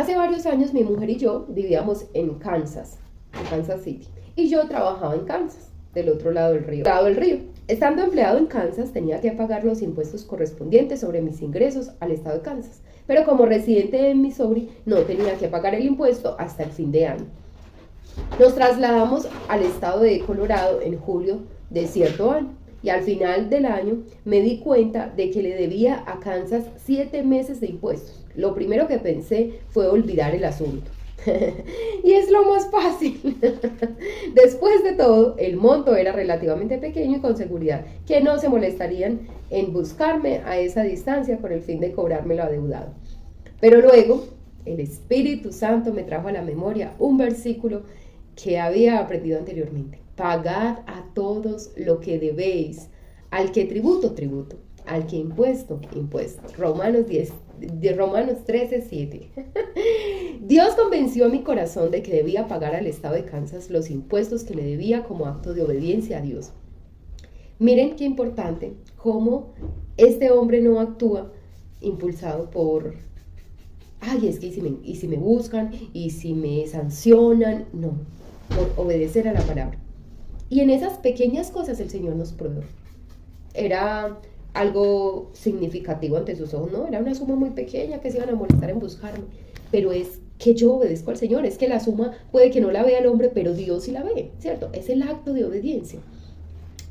Hace varios años mi mujer y yo vivíamos en Kansas City, y yo trabajaba en Kansas, del otro lado del río. Estando empleado en Kansas, tenía que pagar los impuestos correspondientes sobre mis ingresos al estado de Kansas, pero como residente en Missouri no tenía que pagar el impuesto hasta el fin de año. Nos trasladamos al estado de Colorado en julio de cierto año, y al final del año me di cuenta de que le debía a Kansas 7 meses de impuestos. Lo primero que pensé fue olvidar el asunto. Y es lo más fácil. Después de todo, el monto era relativamente pequeño y con seguridad que no se molestarían en buscarme a esa distancia con el fin de cobrarme lo adeudado. Pero luego, el Espíritu Santo me trajo a la memoria un versículo que había aprendido anteriormente. Pagad a todos lo que debéis, al que tributo, tributo, al que impuesto, impuesto. Romanos 13:7. Dios convenció a mi corazón de que debía pagar al estado de Kansas los impuestos que le debía como acto de obediencia a Dios. Miren qué importante cómo este hombre no actúa impulsado por, ay, es que y si me buscan, y si me sancionan, no, por obedecer a la palabra. Y en esas pequeñas cosas el Señor nos provee. Era algo significativo ante sus ojos, no, era una suma muy pequeña que se iban a molestar en buscarme, pero es que yo obedezco al Señor. Es que la suma puede que no la vea el hombre, pero Dios sí la ve, ¿cierto? Es el acto de obediencia.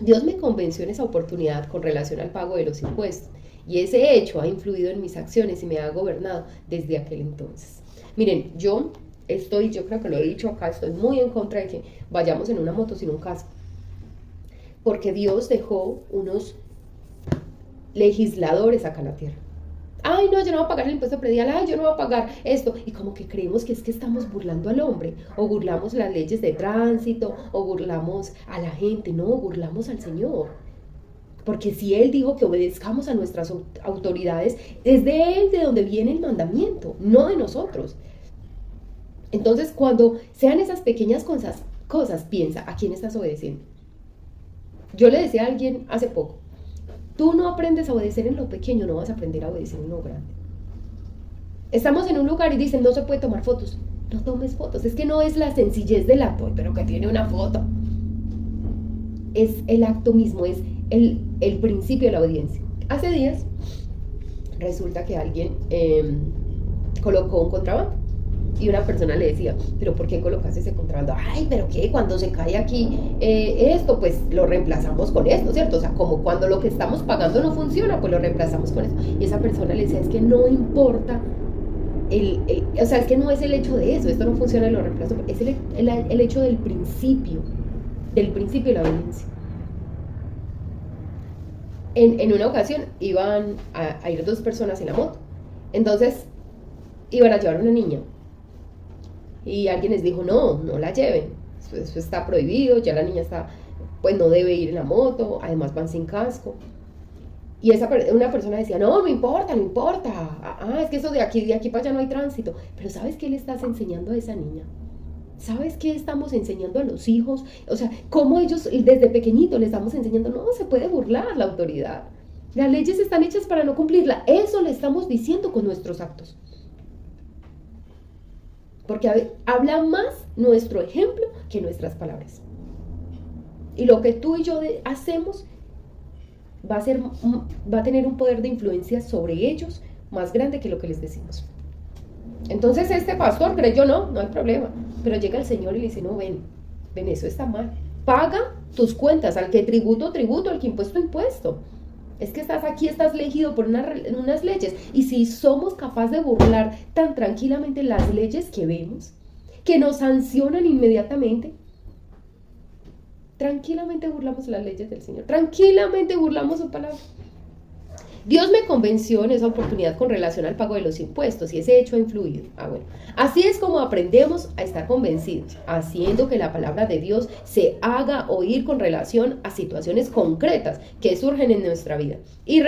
Dios me convenció en esa oportunidad con relación al pago de los impuestos, y ese hecho ha influido en mis acciones y me ha gobernado desde aquel entonces. Miren, yo creo que lo he dicho acá, estoy muy en contra de que vayamos en una moto sin un casco, porque Dios dejó unos legisladores acá en la tierra. Ay, no, yo no voy a pagar el impuesto predial, ay, yo no voy a pagar esto, y como que creemos que es que estamos burlando al hombre, o burlamos las leyes de tránsito, o burlamos a la gente. No, burlamos al Señor, porque si Él dijo que obedezcamos a nuestras autoridades, es de Él de donde viene el mandamiento, no de nosotros. Entonces, cuando sean esas pequeñas cosas, piensa, ¿a quién estás obedeciendo? Yo le decía a alguien hace poco, tú no aprendes a obedecer en lo pequeño, no vas a aprender a obedecer en lo grande. Estamos en un lugar y dicen, no se puede tomar fotos. No tomes fotos, es que no es la sencillez del acto, pero que tiene una foto. Es el acto mismo, es el principio de la obediencia. Hace días, resulta que alguien colocó un contrabando. Y una persona le decía, ¿pero por qué colocaste ese contrabando? Ay, ¿pero qué? Cuando se cae aquí esto, pues lo reemplazamos con esto, ¿cierto? O sea, como cuando lo que estamos pagando no funciona, pues lo reemplazamos con eso. Y esa persona le decía, es que no importa, o sea, es que no es el hecho de eso, esto no funciona y lo reemplazo, es el hecho del principio de la obediencia. En una ocasión iban a ir 2 personas en la moto, entonces iban a llevar a una niña. Y alguien les dijo, no la lleven, eso está prohibido, ya la niña pues no debe ir en la moto, además van sin casco. Y una persona decía, no importa, es que eso de aquí para allá no hay tránsito. Pero ¿sabes qué le estás enseñando a esa niña? ¿Sabes qué estamos enseñando a los hijos? O sea, cómo ellos desde pequeñitos les estamos enseñando, no se puede burlar la autoridad. Las leyes están hechas para no cumplirla. Eso le estamos diciendo con nuestros actos. Porque habla más nuestro ejemplo que nuestras palabras. Y lo que tú y yo hacemos va a tener un poder de influencia sobre ellos más grande que lo que les decimos. Entonces este pastor creyó, no hay problema. Pero llega el Señor y le dice, no, ven, eso está mal. Paga tus cuentas, al que tributo, al que impuesto. Es que estás aquí, estás elegido por unas leyes. Y si somos capaces de burlar tan tranquilamente las leyes que vemos, que nos sancionan inmediatamente, tranquilamente burlamos las leyes del Señor, tranquilamente burlamos su palabra. Dios me convenció en esa oportunidad con relación al pago de los impuestos, y ese hecho ha influido. Bueno, así es como aprendemos a estar convencidos, haciendo que la palabra de Dios se haga oír con relación a situaciones concretas que surgen en nuestra vida, y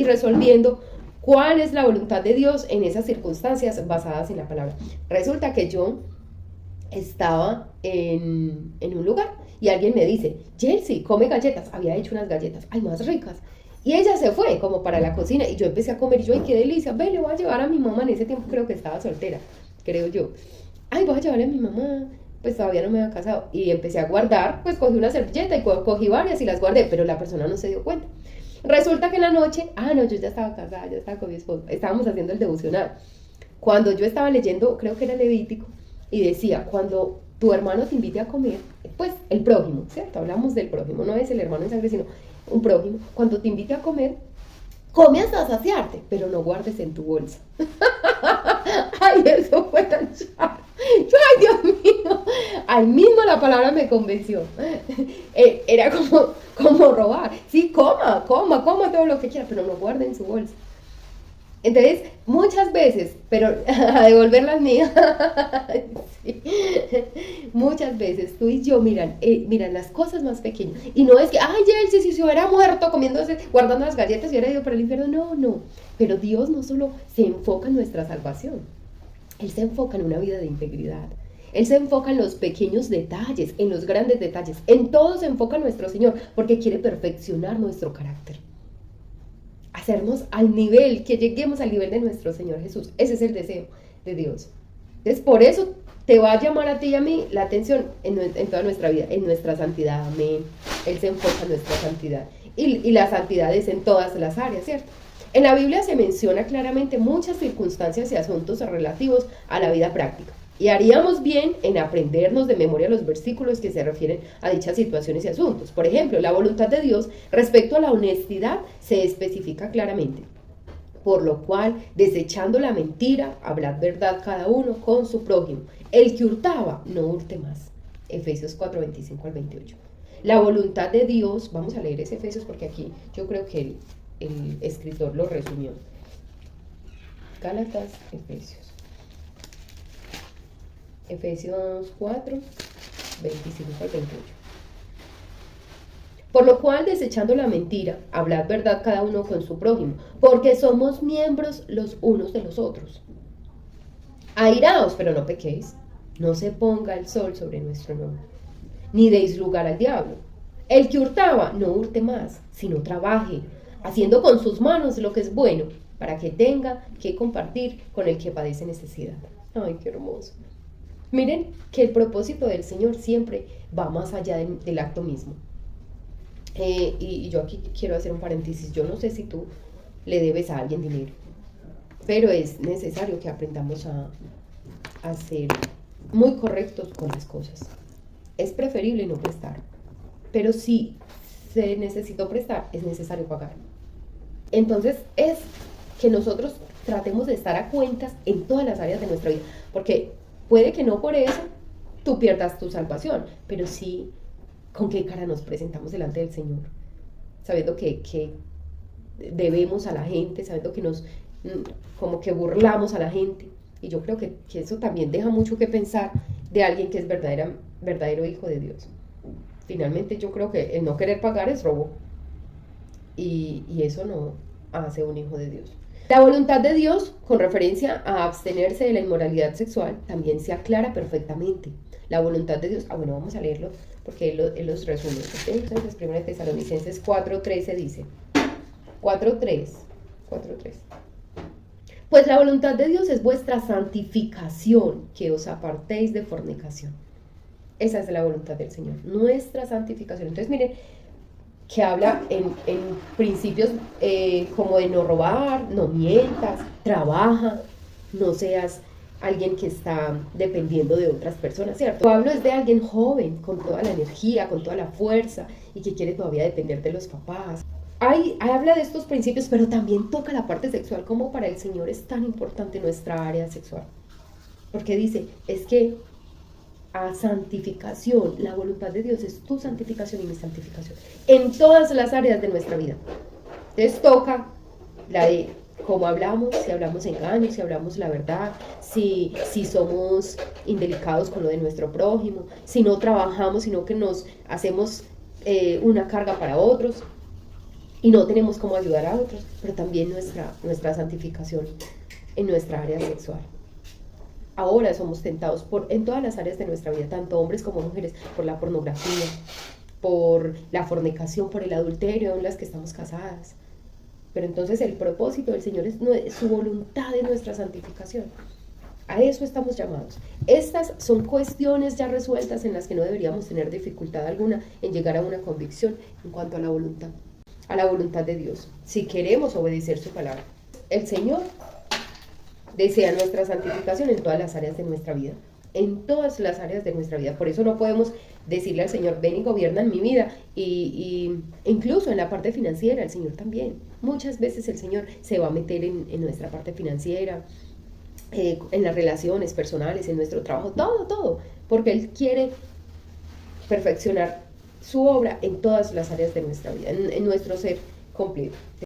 resolviendo cuál es la voluntad de Dios en esas circunstancias basadas en la palabra. Resulta que yo estaba en un lugar y alguien me dice, Chelsea, come galletas. Había hecho unas galletas, ay, más ricas. Y ella se fue como para la cocina y yo empecé a comer y yo, ay, qué delicia, ve, le voy a llevar a mi mamá. En ese tiempo creo que estaba soltera, creo yo. Ay, voy a llevarle a mi mamá, pues todavía no me había casado. Y empecé a guardar, pues cogí una servilleta y cogí varias y las guardé, pero la persona no se dio cuenta. Resulta que en la noche, no, yo ya estaba casada, ya estaba con mi esposo, estábamos haciendo el devocional. Cuando yo estaba leyendo, creo que era Levítico, y decía, cuando tu hermano te invite a comer, pues el prójimo, ¿cierto? Hablamos del prójimo, no es el hermano de sangre, sino un prójimo. Cuando te invite a comer, come hasta saciarte, pero no guardes en tu bolsa. Ay, eso fue tan charro. Ay, Dios mío. Ahí mismo la palabra me convenció. Era como robar. Sí, coma todo lo que quiera, pero no guarde en su bolsa. Entonces, muchas veces, pero a devolver las mías, sí. Muchas veces tú y yo miran las cosas más pequeñas. Y no es que, ay, Jelsi, si se hubiera muerto guardando las galletas y hubiera ido para el infierno. No. Pero Dios no solo se enfoca en nuestra salvación, Él se enfoca en una vida de integridad. Él se enfoca en los pequeños detalles, en los grandes detalles. En todo se enfoca nuestro Señor, porque quiere perfeccionar nuestro carácter. Hacernos al nivel, que lleguemos al nivel de nuestro Señor Jesús. Ese es el deseo de Dios. Entonces, por eso te va a llamar a ti y a mí la atención en toda nuestra vida, en nuestra santidad. Amén. Él se enfoca en nuestra santidad. Y la santidad es en todas las áreas, ¿cierto? En la Biblia se menciona claramente muchas circunstancias y asuntos relativos a la vida práctica. Y haríamos bien en aprendernos de memoria los versículos que se refieren a dichas situaciones y asuntos. Por ejemplo, la voluntad de Dios respecto a la honestidad se especifica claramente. Por lo cual, desechando la mentira, hablad verdad cada uno con su prójimo. El que hurtaba, no hurte más. Efesios 4, 25 al 28. La voluntad de Dios, vamos a leer ese Efesios porque aquí yo creo que el escritor lo resumió. Gálatas, Efesios 4, 25 al 28. Por lo cual, desechando la mentira, hablad verdad cada uno con su prójimo, porque somos miembros los unos de los otros. Airaos, pero no pequéis, no se ponga el sol sobre nuestro enojo, ni deis lugar al diablo. El que hurtaba, no hurte más, sino trabaje, haciendo con sus manos lo que es bueno, para que tenga que compartir con el que padece necesidad. Ay, qué hermoso. Miren que el propósito del Señor siempre va más allá del acto mismo. Y yo aquí quiero hacer un paréntesis. Yo no sé si tú le debes a alguien dinero, pero es necesario que aprendamos a ser muy correctos con las cosas. Es preferible no prestar, pero si se necesitó prestar, es necesario pagar. Entonces es que nosotros tratemos de estar a cuentas en todas las áreas de nuestra vida, porque puede que no por eso tú pierdas tu salvación, pero sí con qué cara nos presentamos delante del Señor, sabiendo que debemos a la gente, sabiendo que nos como que burlamos a la gente. Y yo creo que eso también deja mucho que pensar de alguien que es verdadero hijo de Dios. Finalmente yo creo que el no querer pagar es robo, y eso no hace un hijo de Dios. La voluntad de Dios, con referencia a abstenerse de la inmoralidad sexual, también se aclara perfectamente. La voluntad de Dios, bueno, vamos a leerlo porque él los resume. Entonces, 1 Tesalonicenses 4:13 dice, 4:3. Pues la voluntad de Dios es vuestra santificación, que os apartéis de fornicación. Esa es la voluntad del Señor, nuestra santificación. Entonces, miren, que habla en principios como de no robar, no mientas, trabaja, no seas alguien que está dependiendo de otras personas, ¿cierto? Pablo es de alguien joven, con toda la energía, con toda la fuerza, y que quiere todavía depender de los papás. Habla de estos principios, pero también toca la parte sexual, como para el Señor es tan importante nuestra área sexual. Porque dice, es que a santificación, la voluntad de Dios es tu santificación y mi santificación en todas las áreas de nuestra vida. Entonces toca la de cómo hablamos, si hablamos engaños, si hablamos la verdad, si somos indelicados con lo de nuestro prójimo, si no trabajamos, sino que nos hacemos una carga para otros y no tenemos cómo ayudar a otros, pero también nuestra santificación en nuestra área sexual. Ahora somos tentados en todas las áreas de nuestra vida, tanto hombres como mujeres, por la pornografía, por la fornicación, por el adulterio en las que estamos casadas. Pero entonces el propósito del Señor es su voluntad de nuestra santificación. A eso estamos llamados. Estas son cuestiones ya resueltas en las que no deberíamos tener dificultad alguna en llegar a una convicción en cuanto a la voluntad de Dios, si queremos obedecer su palabra. El Señor desea nuestra santificación en todas las áreas de nuestra vida, en todas las áreas de nuestra vida. Por eso no podemos decirle al Señor, ven y gobierna en mi vida, y incluso en la parte financiera, el Señor también. Muchas veces el Señor se va a meter en nuestra parte financiera, en las relaciones personales, en nuestro trabajo, todo, porque Él quiere perfeccionar su obra en todas las áreas de nuestra vida, en nuestro ser completo.